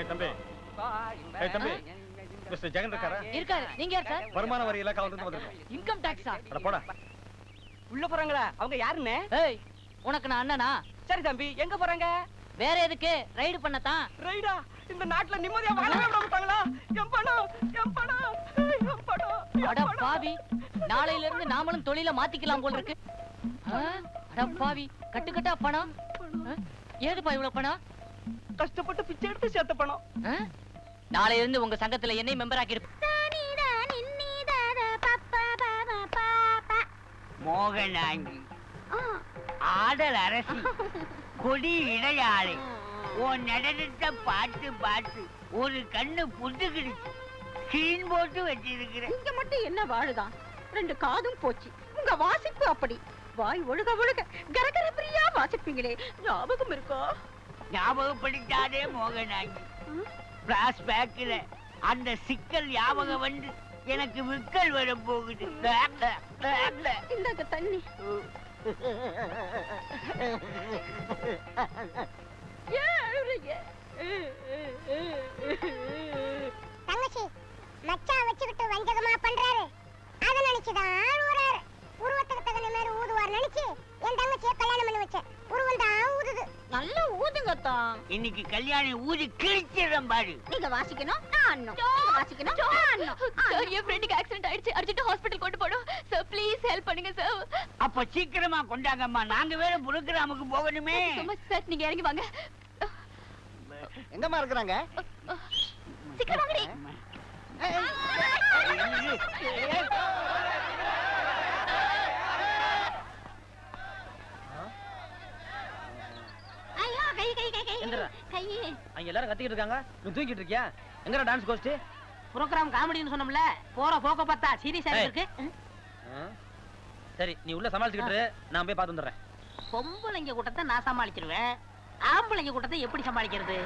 தம்பி மிஸ்டர் ஜெகன் இருக்காரா? இருக்காரு. நீங்க யார் சார்? வருமான வரி இலாக்கால இருந்து வந்திருக்கோம். இன்கம் டாக்ஸா? அட போடா. உள்ள போறாங்களா? அவங்க யாருன்னு? ஏய், உனக்கு நான் அண்ணனா? சரி தம்பி, எங்க போறாங்க? வேற எதுக்கு? ரைடு பண்ணத்தான். ரைடா? இந்த நாட்டுல நிம்மதியா வாழவே விட மாட்டாங்களா? என் பணம், என் பணம், என் பணம். அட பாவி, நாளையில இருந்து நாமளும் தொழில மாத்திக்கலாம் போல இருக்கு. அட பாவி, கட்டுக்கட்டா பணம். ஏதுப்பா இவ்வளவு பணம்? கஷ்டப்பட்டு பிச்சை எடுத்து சேர்த்த பணம். நாளையில இருந்து உங்க சங்கத்துல என்னை மெம்பர் ஆக்கிரு. மோகனாங்கி ஆடல் அரசி கொடி இடையாளை உன் நடனத்தை பார்த்து பார்த்து ஒரு கண்ணு புட்டுக்கிடுச்சு. சீன் போட்டு வச்சிருக்கிற. இங்க மட்டும் என்ன வாழுதான்? 2 காதும் போச்சு. உங்க வாசிப்பு அப்படி. வாய் ஒழுக ஒழுக கரகர பிரியா வாசிப்பீங்களே, ஞாபகம் இருக்கா? ஞாபகப்படுத்தாதே மோகனாங்கி. பிளாஷ்பேக்ல அந்த சிக்கல் ஞாபகம் வந்து எனக்கு விக்கல் வர போகுது. இந்தாங்க தண்ணி. தங்கச்சி மச்சான் வச்சுக்கிட்டு வஞ்சகமா பண்றாரு. அத நினைச்சுதான் ஊராரு. உருவத்துக்கு தகுந்த மாதிரி ஊதுவார் நினைச்சு என் தங்கச்சியை கல்யாணம் பண்ணி வச்சேன். உருவம் தான் ஊதுது. நல்லா ஊதுங்க தான். இன்னைக்கு கல்யாணம் ஊதி கிழிச்சிடும் பாரு. நீங்க வாசிக்கணும், நான் ஆடணும். நீங்க வாசிக்கணும், நான் ஆடணும். சார், என் ஃப்ரெண்டுக்கு ஆக்சிடென்ட் ஆயிடுச்சு. அர்ஜென்ட் ஹாஸ்பிடல் கொண்டு போணும். சார் ப்ளீஸ் ஹெல்ப் பண்ணுங்க சார். அப்ப சீக்கிரமா கொண்டாங்கம்மா, நாங்க வேற புரோகிராமுக்கு போகணுமே. சார் நீங்க இறங்கி வாங்க. எங்கம்மா இருக்கிறாங்க? சீக்கிரம் வாங்கடி. ஐயோ கை கை கை கை எந்திரா. கை. அங்க எல்லாரும் கத்திக்கிட்டு இருக்காங்க. நீ தூக்கிட்டு இருக்கியா? எங்கடா டான்ஸ் கோஸ்ட்? புரோகிராம் காமெடின்னு சொன்னோம்ல, போற போக்க பார்த்தா சீரியஸா இருக்கு. சரி, நீ உள்ள சமாளிச்சுக்கிட்டு நான் போய் பார்த்து வந்துடுறேன். பொம்பளைங்க கூட்டத்தை நான் சமாளிச்சிருவேன். ஆம்பளைங்க கூட்டத்தை எப்படி சமாளிக்கிறது?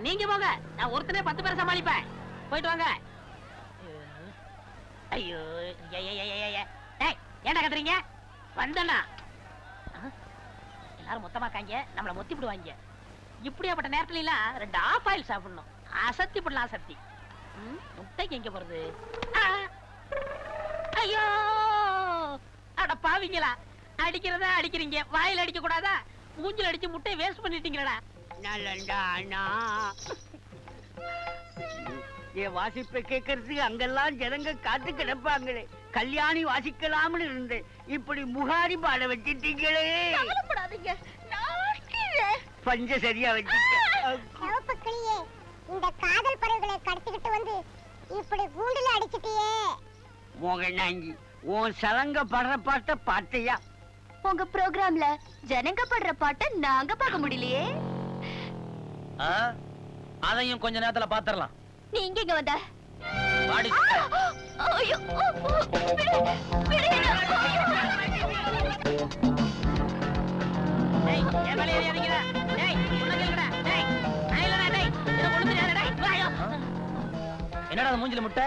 நீங்க போங்க, நான் ஒருத்தனே 10 பேரை சமாளிப்பேன். போயிட்டு வாங்க. ஐயோ, ஏன்டா கத்துறீங்க? வந்தனா எல்லாரும் மொத்தமா காங்க, நம்மள மொத்தி விடுவாங்க. இப்படியாப்பட்ட நேரத்துல எல்லாம் 2 ஆஃப் ஆயில் சாப்பிடணும். அசத்தி போடலாம், அசத்தி. முட்டைக்கு எங்க போறது? ஐயோ, அட பாவிங்களா, அடிக்கிறதா அடிக்கிறீங்க, வாயில அடிக்க கூடாதா? மூஞ்சில அடிச்சு முட்டையை வேஸ்ட் பண்ணிட்டீங்களா? என் வாசிப்பை கேட்கறதுக்கு அங்கெல்லாம் ஜனங்க காத்து கிடப்பாங்களே. கல்யாணி வாசிக்கலாம்னு இருந்தேன், இப்படி முகாரி பாட வச்சிட்டீங்களே. கவலைப்படாதீங்க, பஞ்ச சரியா வச்சிட்டேன். சிவப்பு கிளியே, இந்த காதல் பறவைகளை கடத்திக்கிட்டு வந்து இப்படி கூண்டுல அடிச்சிட்டியே. மோகனாங்கி, உன் சலங்க படுற பாட்ட பார்த்தையா? உங்க ப்ரோகிராம்ல ஜனங்க படுற பாட்டை நாங்க பார்க்க முடியலையே. அதையும் கொஞ்ச நேரத்துல பாத்துறலாம். நீங்க இங்க வந்த வாடி. ஐயோ, என்னடா மூஞ்சில முட்டை?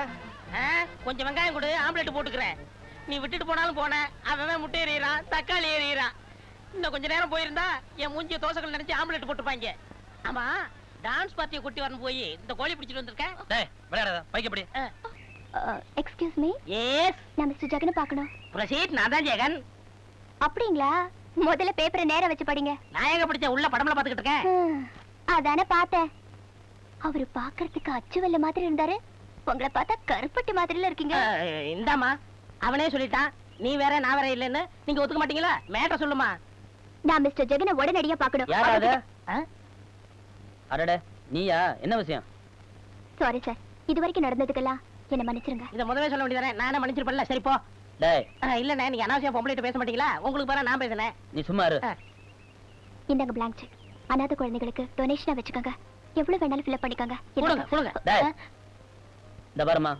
கொஞ்சம் வெங்காயம் கொடு, ஆம்லெட் போட்டுக்கிறேன். நீ விட்டுட்டு போனாலும் போன, அவன் முட்டை எறியறான், தக்காளி எறியறான். இன்னும் கொஞ்ச நேரம் போயிருந்தா என் மூஞ்சிய தோசைகள் நினைச்சு ஆம்லெட் போட்டுப்பாங்க. ஆமா, டான்ஸ் பார்ட்டியை கூட்டி வரணும் போய் இந்த கோழி பிடிச்சிட்டு வந்திருக்கேன். டேய் விளையாடாத, பைக்க படி. Excuse me. எஸ், நான் மிஸ்டர் ஜெகனை பார்க்கணும். ப்ரொசீட். நான் தான் ஜெகன். அப்படிங்களா? முதல்ல பேப்பரை நேரா வச்சு படிங்க. நான் எங்க படிச்ச? உள்ள படம்ல பாத்துக்கிட்டு இருக்கேன். அதானே பார்த்தேன். அவரு பாக்குறதுக்கு அச்சு வெல்ல மாதிரி இருந்தாரு. உங்களை பார்த்தா கருப்பட்டி மாதிரில இருக்கீங்க. இந்தாமா, அவனே சொல்லிட்டான். நீ வேற நான் வேற இல்லன்னு. நீங்க ஒத்துக்க மாட்டீங்களா? மேட்டர் சொல்லுமா. நான் மிஸ்டர் ஜெகனை உடனடியா பார்க்கணும். யாராவது? அடடே, நீயா? என்ன விஷயம்? சாரி சார், இதுவரைக்கும் நடந்ததுக்கெல்லாம் என்ன மன்னிச்சிருங்க. இத முதல்ல சொல்ல வேண்டியதானே? நானே மன்னிச்சிருப்பேன்ல. சரி போ. டேய் இல்லண்ணே, நீங்க அனாவசியம் பொம்பளைட்ட பேச மாட்டீங்களா? உங்களுக்கு பாரு நான் பேசுனேன். நீ சும்மா இரு. இந்தாங்க பிளாங்க் செக். அனாதை குழந்தைகளுக்கு டொனேஷனா வச்சுக்கோங்க. எவ்வளவு வேணாலும் ஃபில் பண்ணிக்கோங்க. கொடுங்க. டேய் இந்த பாருமா,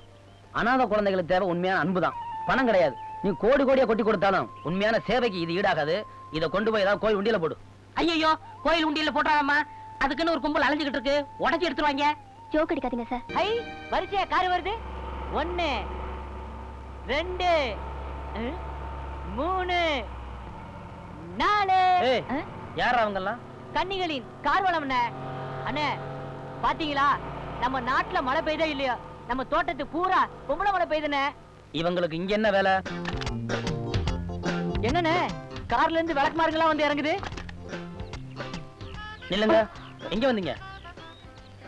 அனாதை குழந்தைகளுக்கு தேவை உண்மையான அன்புதான், பணம் கிடையாது. நீ கோடி கோடியா கொட்டி கொடுத்தாலும் உண்மையான சேவைக்கு இது ஈடாகாது. இத கொண்டு போய் ஏதாவது கோயில் உண்டியல போடு. ஐயோ, கோயில் உண்டியல போட்டாதம்மா. அதுக்குன்னு ஒரு கும்பல் அலைஞ்சுகிட்டு இருக்கு, உடைச்சு எடுத்துருவாங்க. ஜோக் அடிக்காதீங்க சார். ஹை, வரிசையா கார் வருது. 1 2 3 4. யார் அவங்கெல்லாம்? கன்னிகளின் கார்வலம் அண்ணே. பாத்தீங்களா நம்ம நாட்டுல மழை பெய்தே இல்லையா, நம்ம தோட்டத்து பூரா பொம்பளை மழை பெய்யுதுண்ணே. இவங்களுக்கு இங்க என்ன வேலை? என்னண்ணே கார்ல இருந்து விளக்குமாறுங்களாம் வந்து இறங்குது. நில்லுங்க, எங்க வந்தீங்க?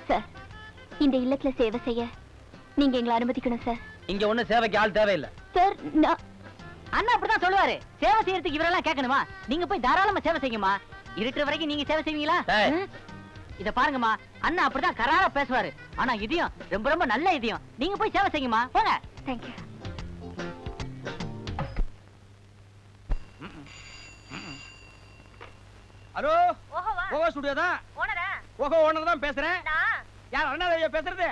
சார், இந்த இல்லத்துல சேவை செய்ய நீங்க எங்களை அனுமதிக்கணும் சார். இங்க ஒண்ணு சேவைக்கு ஆள் தேவையில்லை சார். நான் அண்ணா அப்படிதான் சொல்லுவாரு. சேவை செய்யறதுக்கு இவரெல்லாம் கேட்கணுமா? நீங்க போய் தாராளமா சேவை செய்யுமா. இருக்கிற வரைக்கும் நீங்க சேவை செய்வீங்களா? இத பாருங்கம்மா, அண்ணா அப்படிதான் கராரா பேசுவாரு. ஆனா இதயம் ரொம்ப ரொம்ப நல்ல இதயம். நீங்க போய் சேவை செய்யுமா, போங்க. தேங்க்யூ. ஹலோ, ஓஹோ ஸ்டுடியோ தான். ஓஹோ ஓனர் தான் பேசுறேன். யார் அண்ணாதையா பேசுறது?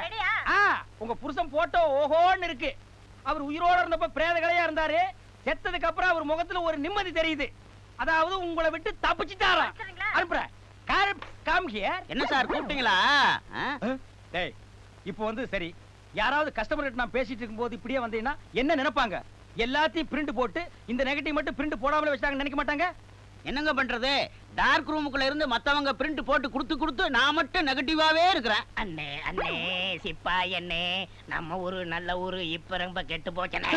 உங்க புருஷன் போட்டோ ஓஹோன்னு இருக்கு. அவர் உயிரோட இருந்தப்ப பிரேதகளையா இருந்தாரு. செத்ததுக்கு அப்புறம் அவர் முகத்துல ஒரு நிம்மதி தெரியுது. அதாவது உங்களை விட்டு தப்பிச்சுட்டாரா. அனுப்புறேன். என்ன சார் கூப்பிட்டீங்களா? டேய், இப்போ வந்து சரி, யாராவது கஸ்டமர் கிட்ட நான் பேசிட்டு இருக்கும்போது இப்படியே வந்தீங்கன்னா என்ன நினைப்பாங்க? எல்லாத்தையும் பிரிண்ட் போட்டு இந்த நெகட்டிவ் மட்டும் பிரிண்ட் போடாமலே வச்சாங்க நினைக்க மாட்டாங்க? என்னங்க பண்றது? டார்க் ரூமுக்குள்ள இருந்து மத்தவங்க பிரிண்ட் போட்டு கொடுத்து நான் மட்டும் நெகட்டிவாவே இருக்கிறேன். அண்ணே அண்ணே சிப்பாய் அண்ணே, நம்ம ஊரு நல்ல ஊரு இப்ப ரொம்ப கெட்டு போச்சனே.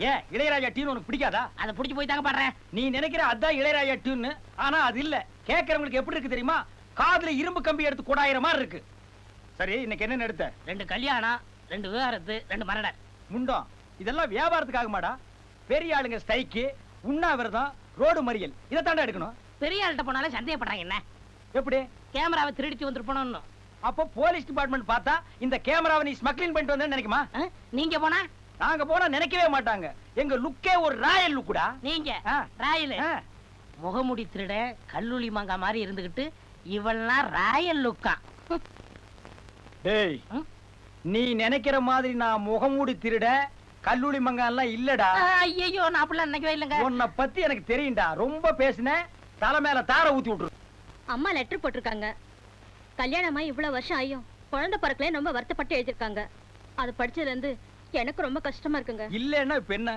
ஏன் இளையராஜா டியூன் உனக்கு பிடிக்காதா? அதை புடிச்சு போய் தாங்க பாடுறேன். நீ நினைக்கிற அதான் இளையராஜா டியூன், ஆனா அது இல்ல. கேட்கறவங்களுக்கு எப்படி இருக்கு தெரியுமா? காதுல இரும்பு கம்பி எடுத்து கொடாயிர மாதிரி இருக்கு. சரி, இன்னைக்கு என்ன எடுத்த? 2 கல்யாணம், 2 விவாகரத்து, 2 மரணம். முண்டம், இதெல்லாம் வியாபாரத்துக்காக மாடா. பெரிய ஆளுங்க ஸ்ட்ரைக்கு, உண்ணாவிரதம், ரோடு மறியல், இதை தாண்டா எடுக்கணும். பெரிய ஆள்கிட்ட போனாலும் சந்தேகப்படுறாங்க. என்ன எப்படி? கேமராவை திருடிச்சு வந்துருப்போம். அப்போ போலீஸ் டிபார்ட்மெண்ட் பார்த்தா இந்த கேமராவை நீ ஸ்மக்லிங் பண்ணிட்டு வந்தேன்னு நினைக்குமா? நீங்க போனா? நாங்க போனா நினைக்கவே மாட்டாங்க. எங்க லுக்கே ஒரு ராயல் லுக்குடா. நீங்க ராயல் முகமுடி திருட கல்லூலி மாங்கா மாதிரி இருந்துகிட்டு இவெல்லாம் ராயல் லுக்கா? டேய், நீ நினைக்கிற மாதிரி நான் முகமூடி திருட கல்லூரி மங்காலாம் இல்லடா. ஐயோ, நான் அப்படிலாம் நினைக்கவே இல்லைங்க. உன்னை பத்தி எனக்கு தெரியும்டா. ரொம்ப பேசின தலை மேல தார ஊத்தி விட்டுரு. அம்மா லெட்டர் போட்டிருக்காங்க. கல்யாணமா இவ்வளவு வருஷம் ஆயும் குழந்தை பிறக்கல ரொம்ப வருத்தப்பட்டு எழுதிருக்காங்க. அது படிச்சதுல இருந்து எனக்கு ரொம்ப கஷ்டமா இருக்குங்க. இல்லன்னா இப்ப என்ன?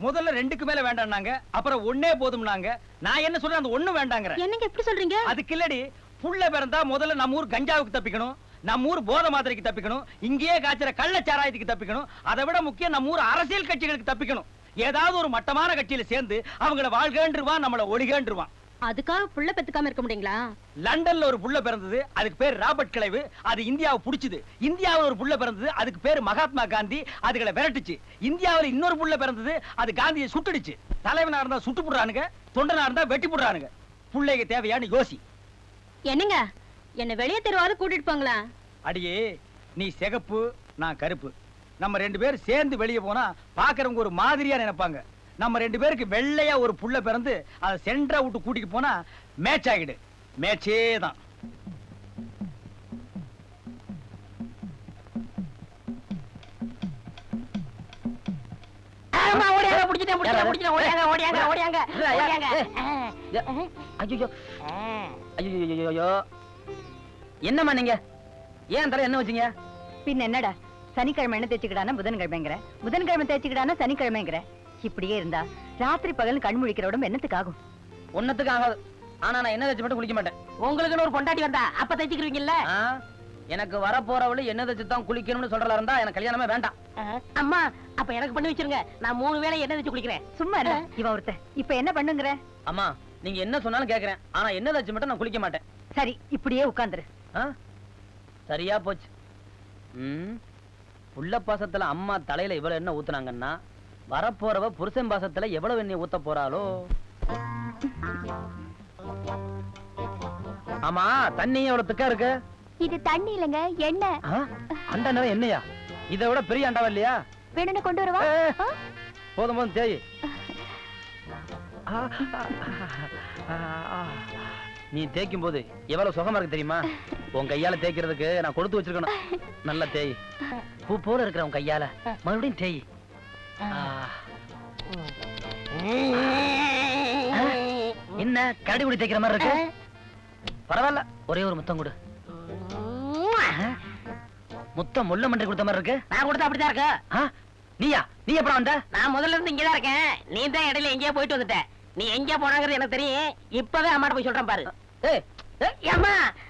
முதல்ல 2க்கு மேல வேண்டாம்னாங்க, அப்புறம் 1 போதும்னாங்க. நான் என்ன சொல்றேன், அந்த 1 வேண்டாங்கற. என்னங்க எப்படி சொல்றீங்க? அதுக்கு இல்லடி, புள்ள பிறந்தா முதல்ல நம்ம ஊர் கஞ்சாவுக்கு தப்பிக்கணும், நம்ம ஊர் போதை மாத்திரைக்கு தப்பிக்கணும், இங்கேயே காய்ச்சற கள்ளச்சாராயத்துக்கு தப்பிக்கணும். அதை விட முக்கியம் நம்ம ஊர் அரசியல் கட்சிகளுக்கு தப்பிக்கணும். ஏதாவது ஒரு மட்டமான கட்சியில சேர்ந்து அவங்கள வாழ்கேன்றுவான், நம்மள ஒழிகேன்றுவான். அதுக்காக புள்ள பெத்துக்காம இருக்க முடியுங்களா? லண்டன்ல ஒரு புள்ள பிறந்தது, அதுக்கு பேர் ராபர்ட் கிளைவு. அது இந்தியாவை புடிச்சது. இந்தியாவில் ஒரு புள்ள பிறந்தது, அதுக்கு பேர் மகாத்மா காந்தி. அதுகளை விரட்டுச்சு. இந்தியாவில் இன்னொரு புள்ள பிறந்தது, அது காந்தியை சுட்டுடுச்சு. தலைவனா இருந்தா சுட்டு புடுறானுங்க, தொண்டனா இருந்தா வெட்டி புடுறானுங்க. புள்ளைக்கு தேவையான்னு யோசி. என்னங்க, என்ன வெளியே தெருவாவது கூட்டிட்டு போங்களா? அடியே, நீ சிகப்பு, நான் கருப்பு. நம்ம 2 பேரும் சேர்ந்து வெளியே போனா பாக்குறவங்க ஒரு மாதிரியா நினைப்பாங்க. நம்ம 2 பேருக்கு வெள்ளையா ஒரு புள்ள பிறந்து அதை சென்டரா விட்டு கூட்டிட்டு போனா மேட்ச் ஆகிடு. மேட்சே தான். என்னம்மா நீங்க ஏன் தர என்ன வச்சீங்க? பின் என்னடா, சனிக்கிழமை என்ன தேய்ச்சிக்கிடானா புதன்கிழமைங்கிற, புதன்கிழமை தேய்ச்சிக்கிடானா சனிக்கிழமைங்கிற. இப்படியே இருந்தா ராத்திரி பகல் கண் முழிக்கிற உடம்பு என்னத்துக்கு ஒன்னத்துக்கு ஆகாது. ஆனா நான் என்ன தச்சு மட்டும் குளிக்க மாட்டேன். உங்களுக்குன்னு ஒரு பொண்டாட்டி வந்தா அப்ப தைச்சுக்கிறீங்கல்ல. எனக்கு வரப்போறவளு என்ன தச்சு தான் குளிக்கணும்னு சொல்றதா இருந்தா எனக்கு கல்யாணமே வேண்டாம். அம்மா, அப்ப எனக்கு பண்ணி வச்சிருங்க. நான் 3 வேளை என்ன தச்சு குளிக்கிறேன். சும்மா இவ ஒருத்த இப்ப என்ன பண்ணுங்கிற? அம்மா, நீங்க என்ன சொன்னாலும் கேக்குறேன். ஆனா என்ன தச்சு மட்டும் நான் குளிக்க மாட்டேன். சரி, இப்படியே உட்கார்ந்துரு. சரியா போச்சு. புள்ள பாசத்துல அம்மா தலையில இவ்வளவு என்ன ஊத்துனாங்கன்னா, வரப்போறவ புருஷன் பாசத்துல எவ்வளவு எண்ணெய் ஊத்த போறாளோ. ஆமா, தண்ணி எவ்வளவு திக்கா இருக்கு? இது தண்ணி இல்லங்க, எண்ணெய். அண்டா நேரம் எண்ணெயா? இதை விட பெரிய அண்டாவா இல்லையா? வேணும்னு கொண்டு வரவா? போதும் போதும் தேய். நீ தேய்க்கும் போது எவ்வளவு சுகமா இருக்கு தெரியுமா? உன் கையால தேய்க்கிறதுக்கு நான் கொடுத்து வச்சிருக்கணும். நல்ல தேய். பூ போல இருக்கிற உன் கையால மறுபடியும் தேய். என்ன கரடி தேய்க்கிற மாதிரி இருக்கு? பரவாயில்ல, ஒரே ஒரு முத்தம் கொடு. முத்தம் முள்ள மண்டை கொடுத்த மாதிரி இருக்கு. நான் கொடுத்தா அப்படிதான் இருக்கு. நீயா? நீ எப்படா வந்த? நான் முதல்ல இருந்து இங்கதான் இருக்கேன். நீ தான் இடையில எங்கேயோ போயிட்டு வந்துட்ட. நீ எங்க போனாங்கிறது எனக்கு தெரியும் இப்பவே அம்மாட்ட போய் சொல்றேன் பாரு ஏய் ஏம்மா